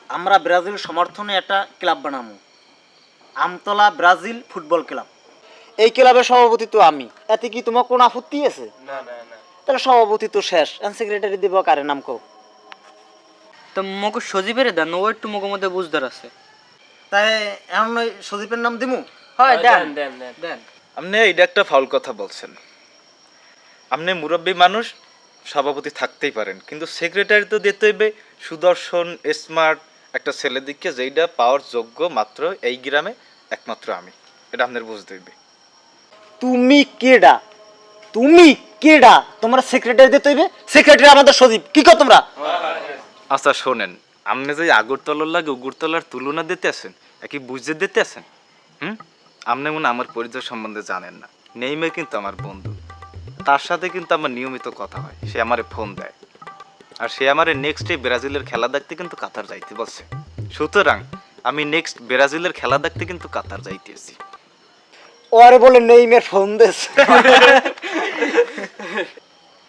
আমরা ব্রাজিল সমর্থনে একটা ক্লাব বানাবো, আমতলা ব্রাজিল ফুটবল ক্লাব। এই ক্লাবের সভাপতি তো আমি, এতে কি তোমার কোনো আপত্তি আছে? না না না। তাহলে সভাপতি তো শেষ, সেক্রেটারি দিব কারে নাম কও? তো মগো সজীবের দেন, ও একটু মগো মধ্যে বুঝদার আছে। তাই এখন ওই সজীবের নাম দিমু? হয় দেন দেন দেন দেন। আপনি এইটা একটা ফাউল কথা বলছেন। আপনি মুরব্বী মানুষ, সভাপতি থাকতেই পারেন, কিন্তু সেক্রেটারি তো দিতে হইবে সুদর্শন স্মার্ট একটা ছেলে দিকে, যেইটা পাওয়ার যোগ্য মাত্র এই গ্রামে একমাত্র আমি। এটা আপনার বুঝতে হইবে। তুমি কেডা? তুমি কেডা? তোমরা সেক্রেটারি দিতে হইবে? সেক্রেটারি আমাদের সজীব, কি কর তোমরা? আচ্ছা শোনেন, আপনি যে আগরতলার লাগে উগুরতলার তুলনা দিতে আছেন, একই বুঝতে দিতে আছেন। আপনি মনে আমার পরিচয় সম্বন্ধে জানেন না। নেইমার কিন্তু আমার বন্ধু, তার সাথে কিন্তু আমার নিয়মিত কথা হয়, সে আমারে ফোন দেয়, আর সে আমারে নেক্সট ডে ব্রাজিলের খেলা দেখতে কিন্তু কাতার যাইতে বলছে। সুতরাং আমি নেক্সট ব্রাজিলের খেলা দেখতে কিন্তু কাতার যাইতেছি। ওরে বলে নেইমের ফোন দেস।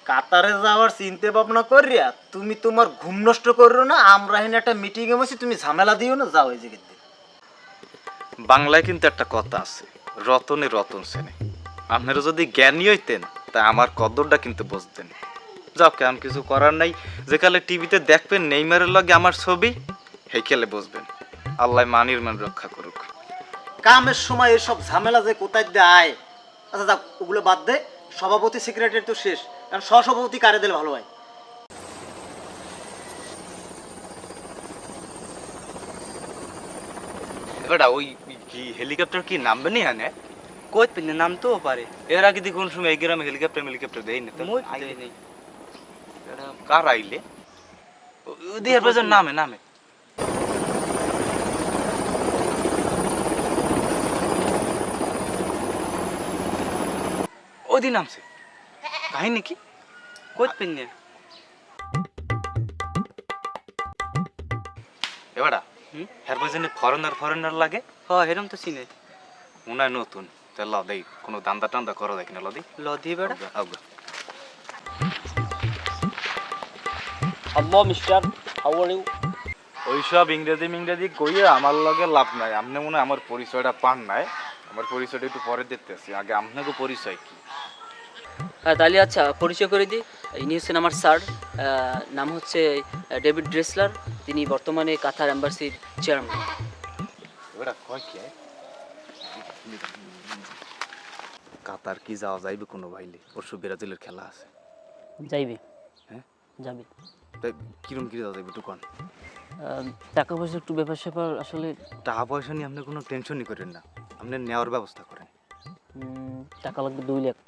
কাতারে যাওয়ার চিন্তা ভাবনা করিয়া তুমি তোমার ঘুম নষ্ট করো না। আমরা এখানে একটা মিটিং এ বসি, তুমি ঝামেলা দিও না, যাও এই জায়গাতে। বাংলায় কিন্তু একটা কথা আছে, রতনে রতন সেনে। আপনারা যদি জ্ঞানী হইতেন তা আমার কদরটা কিন্তু বুঝতেন। যাও, কেমন কিছু করার নাই। যে কালে টিভিতে দেখবেন নেইমারের লগে আমার ছবি, সেই খেলে বুঝবেন। আল্লাহ মানির মান রক্ষা করুক। কামের সময় এসব ঝামেলা যে কোথায় দেয়। আচ্ছা যাক, ওগুলো বাদ দে। সভাপতি সেক্রেটারি তো শেষ, কারণ সহসভাপতি কারে দিলে ভালো হয়? এবারটা ওই কি হেলিকপ্টার কি নামবে নি হ্যাঁ? কই পিনে নাম তো পারে। এর আগে কোন সময় এই গ্রামে হেলিকপ্টার দেয় না তো? মই দেই নেই। কার আইলে ওদের পেছন নামে নামে। ওই দিন নামছে কাহিনী কি? কই পিনে? এবারটা হের পেছনে ফরেনার লাগে। হ্যাঁ হেরম তো চিনে। মনে হয় নতুন। তাহলে লদেই কোনো দান্দা টান্দা করো দেখি না লদি লদি বেড়া। আগে hello mister, how are you? ওইসব ইংরেজি কইয়ে আমার লগে লাভ নাই। আপনি মনে হয় আমার পরিচয়টা পান নাই। আমার পরিচয়টা একটু পরে দেখতেছি, আগে আপনাকে পরিচয় কি? হ্যাঁ তাহলে আচ্ছা পরিচয় করে দিই। ইনি হচ্ছেন আমার স্যার, নাম হচ্ছে ডেভিড ড্রেসলার। তিনি বর্তমানে কাতার এম্বাসির চেয়ারম্যান। এবারে কয় কি কাতার কি যাওয়া যাইবে কোনো ভাইলে? পরশু ব্রাজিলের খেলা আছে। যাইবে। হ্যাঁ যাবে। তাই কিরম কি যাওয়া যাইবে একটু কন। টাকা পয়সা একটু ব্যাপার স্যাপার আসলে। টাকা পয়সা নিয়ে আপনি কোনো টেনশনই করেন না, আপনি নেওয়ার ব্যবস্থা করেন। টাকা লাগবে 2 লাখ।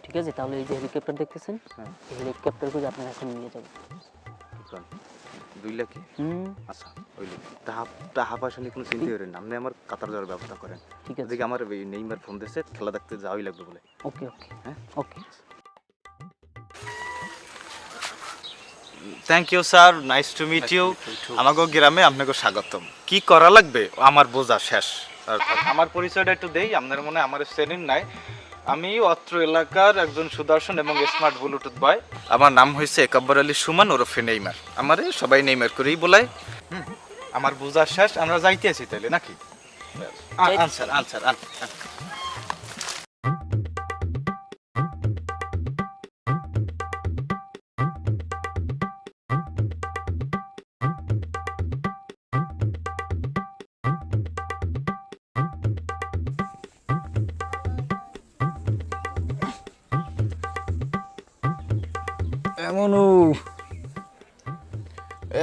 ঠিক আছে, তাহলে এই যে হেলিকপ্টার দেখতেছেন, হ্যাঁ এই হেলিকপ্টার করে আপনার এখন নিয়ে যাবো। 2 লাখ? আচ্ছা ওই টাকা পয়সা নিয়ে কোনো চিন্তা করেন না, আপনি আমার কাতার যাওয়ার ব্যবস্থা করেন। ঠিক আছে। এদিকে আমার নেইমার ফোন দিয়েছে, খেলা দেখতে যাওয়াই লাগবে বলে। Okay okay. হ্যাঁ okay. Thank you sir, nice to meet you. আমাকে গ্রামে আপনাকে স্বাগতম। কি করা লাগবে আমার বোঝা শেষ। আর আমার পরিচয়টা একটু দেই, আপনার মনে আমার চেনেন নাই। আমি অত্র এলাকার একজন সুদর্শন এবং স্মার্ট ব্লুটুথ বয়। আমার নাম হয়েছে একাব্বর আলী সুমন ওরফে নেইমার। আমারে সবাই নেইমার করেই বলায়। আমার বোঝা শেষ, আমরা যাইতে আছি তাইলে নাকি? আনসার আনসার আনসার। এমনু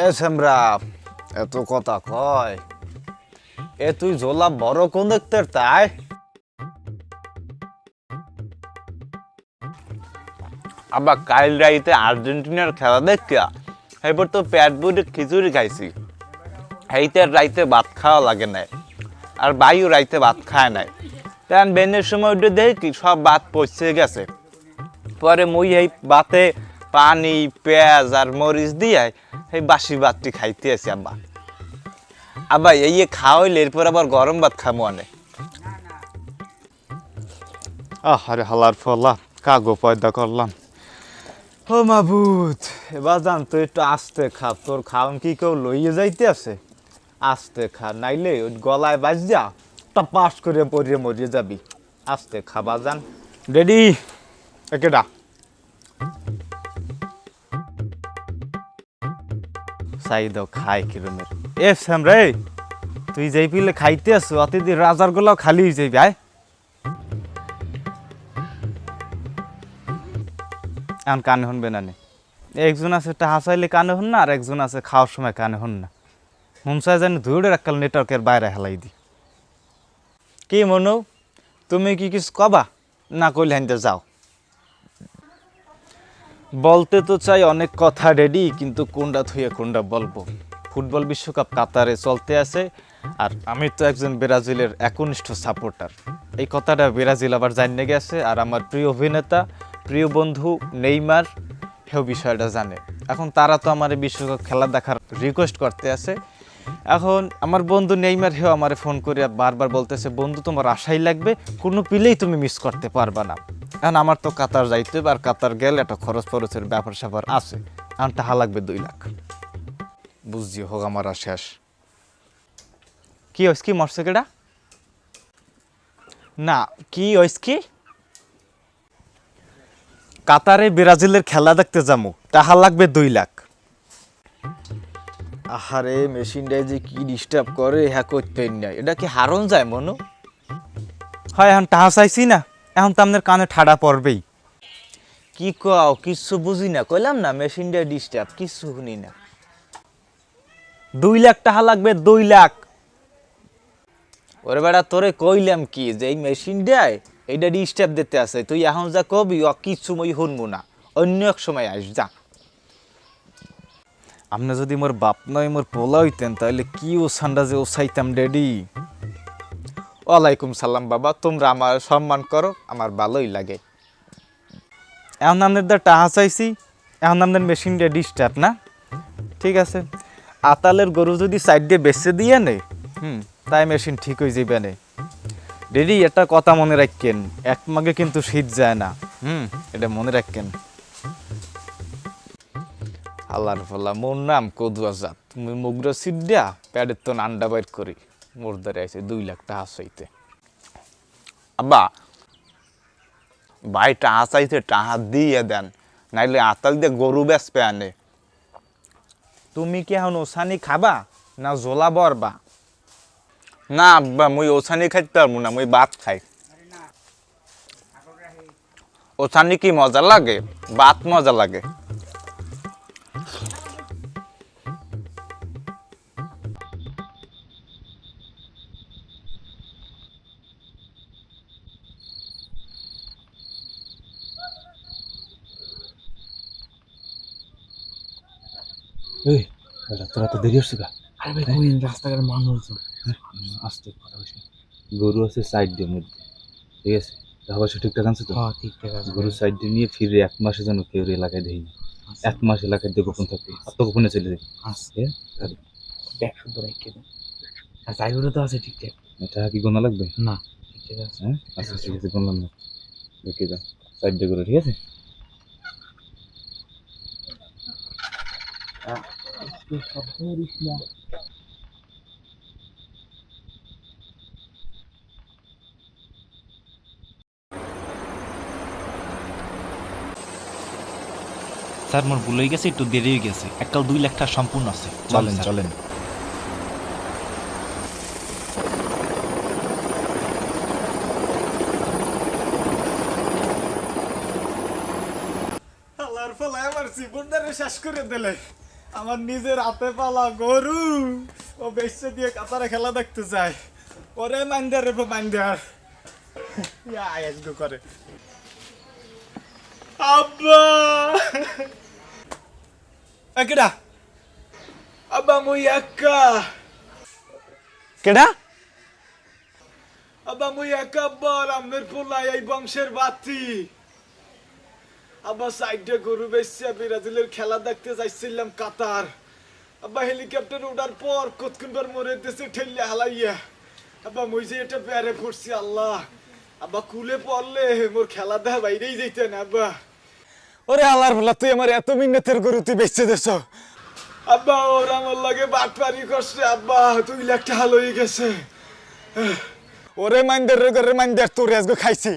এ সেমরা এত কথা কয় এ তুই জোলা বড় কোন দেখতে তাই আবার কাল রাইতে আর্জেন্টিনার খেলা দেখিয়া এবার তো পেট বুড়ে খিচুড়ি খাইছি। এইতে রাইতে ভাত খাওয়া লাগে নাই, আর বাইও রাইতে ভাত খায় নাই। তেন বেনের সময় উঠে দেখি সব ভাত পচে গেছে। পরে মুই এই ভাতে পানি পেঁয়াজ আর মরিচ দিয়ে এই বাসি ভাতটি খাইতে আছি। আব্বা আব্বা এই খাওয়াইলে এরপর আবার গরম ভাত খামো অনেক। আরে হালার ফলা কাগো পয়দা করলাম। ও মাবুত এবার জান তো একটু আস্তে খা, তোর খাওন কি কেউ লইয়ে যাইতে আছে? আস্তে খা, নাইলে ওই গলায় বাজা টপাস করে পড়িয়ে মরিয়ে যাবি। আস্তে খা বাজান। রেডি? একেডা সাইদাও খায় কিরমের। এ শ্যাম রে, তুই যেই পিলে খাইতে আছো অতিথি রাজার গোলাও খালি হয়ে যাইবি। আয় এখন কানে শুনবে না নে। একজন আছে টাহা চাইলে কানে শুন না, আর একজন আছে খাওয়ার সময় কানে শুন না। মন চাই জানি ধুয়ে এককাল নেটওয়ার্কের বাইরে হেলাই দি। কি মনু, তুমি কি কিছু কবা? না কইলে হাইতে যাও। বলতে তো চাই অনেক কথা রেডি, কিন্তু কোনটা থুয়ে কোনটা বলবো। ফুটবল বিশ্বকাপ কাতারে চলতে আছে, আর আমি তো একজন ব্রাজিলের একনিষ্ঠ সাপোর্টার। এই কথাটা ব্রাজিল আবার জানিয়ে গেছে, আর আমার প্রিয় অভিনেতা, প্রিয় বন্ধু নেইমার হেও বিষয়টা জানে। এখন তারা তো আমার বিশ্বকাপ খেলা দেখার রিকোয়েস্ট করতে আছে। এখন আমার বন্ধু নেইমার হেও আমারে ফোন করে বারবার বলতেছে, বন্ধু তোমার আশাই লাগবে, কোনো পিলেই তুমি মিস করতে পারবা না। এখন আমার তো কাতার যাইতে হবে, আর কাতার গেলে একটা খরচের ব্যাপার স্যাপার আছে। এখন টাকা লাগবে 2 লাখ। বুঝছি হোক আমার আর শেষ। কি হইস কি মরছে কেডা? না কি হইস কি? কাতারে ব্রাজিলের খেলা দেখতে যাবো, টাকা লাগবে 2 লাখ। আহারে মেশিনটাই যে কি ডিস্টার্ব করে, হ্যাঁ করতেই নাই। এটা কি হারন যায় মনু? হয় এখন টাকা চাইছি না, এখন তো আপনার কানে ঠাডা পড়বেই। কি কও কিচ্ছু বুঝি না, কইলাম না মেশিনটা ডিস্টার্ব, কিচ্ছু শুনি না। 2 লাখ টাকা লাগবে, 2 লাখ। ওরে বেড়া তোরে কইলাম কি যে এই মেশিনটায় এইটা ডিস্টার্ব দিতে আছে, তুই এখন যা কবি ও কিচ্ছু মই শুনবো না, অন্য এক সময় আস যা। আপনি যদি মোর বাপ নয় মোর পোলা হইতেন তাহলে কি ও সান্ডা যে ও চাইতাম ডেডি। ওয়ালাইকুম সালাম বাবা, তোমরা আমার সম্মান করো, আমার ভালোই লাগে। এখন আপনাদের টাকা চাইছি, এখন আপনাদের মেশিনটা ডিস্টার্ব না? ঠিক আছে, আতালের গরু যদি সাইড দিয়ে বেচে দিয়ে নে, তাই মেশিন ঠিক হয়ে যাবে না। ডেডি একটা কথা মনে রাখেন, এক মাগে কিন্তু শীত যায় না। এটা মনে রাখেন। আল্লাহর ফলা মোর নাম কদু আজাদ, তুমি মুগরা সিট দিয়া প্যাডের তো আন্ডা বাইর করি। মোর দ্বারে আছে 2 লাখ টাকা চাইতে। আব্বা ভাই টাকা চাইতে টাকা দিয়ে দেন, নাইলে আতাল দিয়ে গরু বেচপে আনে। তুমি কি এখন ওসানি খাবা না জোলা বরবা? না আব্বা মুই ওসানি খাইতে পারবো না, মুই ভাত খাই। ওসানি কি মজা লাগে? ভাত মজা লাগে। তোরা তো দেরি হচ্ছে গা। আরে ভাই কই রাস্তাঘাটে মানুষজন আসতে কথা বসে। গরু আছে সাইড দিয়ে মধ্যে, ঠিক আছে? তাহলে ঠিকঠাক আছে তো? হ্যাঁ ঠিকঠাক আছে। গরু সাইড দিয়ে নিয়ে ফিরে 1 মাসের জন্য কেউ এলাকায় দেয়নি। 1 মাস এলাকায় দিয়ে গোপন থাকবে, আর তো গোপনে চলে যাবে। আচ্ছা ব্যাগ শুদ্ধ রেখে দেন। আর জায়গাটা তো আছে ঠিকঠাক। এটা কি গোনা লাগবে? না ঠিক আছে। হ্যাঁ আচ্ছা ঠিক আছে, গোনা না রেখে দাও সাইড দিয়ে করে, ঠিক আছে? স্যার মোর ভুল হয়ে গেছে, একটু দেরি হয়ে গেছে। এককাল 2 লাখ টাকা সম্পূর্ণ আছে। চলেন চলেন। আল্লাহর ফলায় আমার জীবনটারে শেষ করে দিলে। আমার নিজের হাতে পালা গরু ও বেচে দিয়ে কাতারে খেলা দেখতে যায়। ওরে মাইন্দার রে মাইন্দার করে। আব্বা কেডা? আব্বা মুই একা। কেডা? আব্বা মুই একা বল, আমের পোলাই এই বংশের বাতি। আব্বা সাইডে গরু বেচছে, ব্রাজিলের খেলা দেখতে যাইছিলাম কাতার। আব্বা হেলিকপ্টার ওঠার পর কতক্ষণবার মরে দেশে ঠেললে হালাইয়া। আব্বা মুই যে এটা বেড়ে পড়ছি আল্লাহ। আব্বা কুলে পড়লে মোর খেলা দেখা বাইরেই যাইতেন আব্বা। ওরে আল্লাহর ভোলা, তুই আমার এত মিন্নতের গরু তুই বেচে দেছ। আব্বা ওর আমার লাগে বাটপারি করছে আব্বা 2 লাখ টাকা লই গেছে ওরে মাইন্দের তোর আজকে খাইছি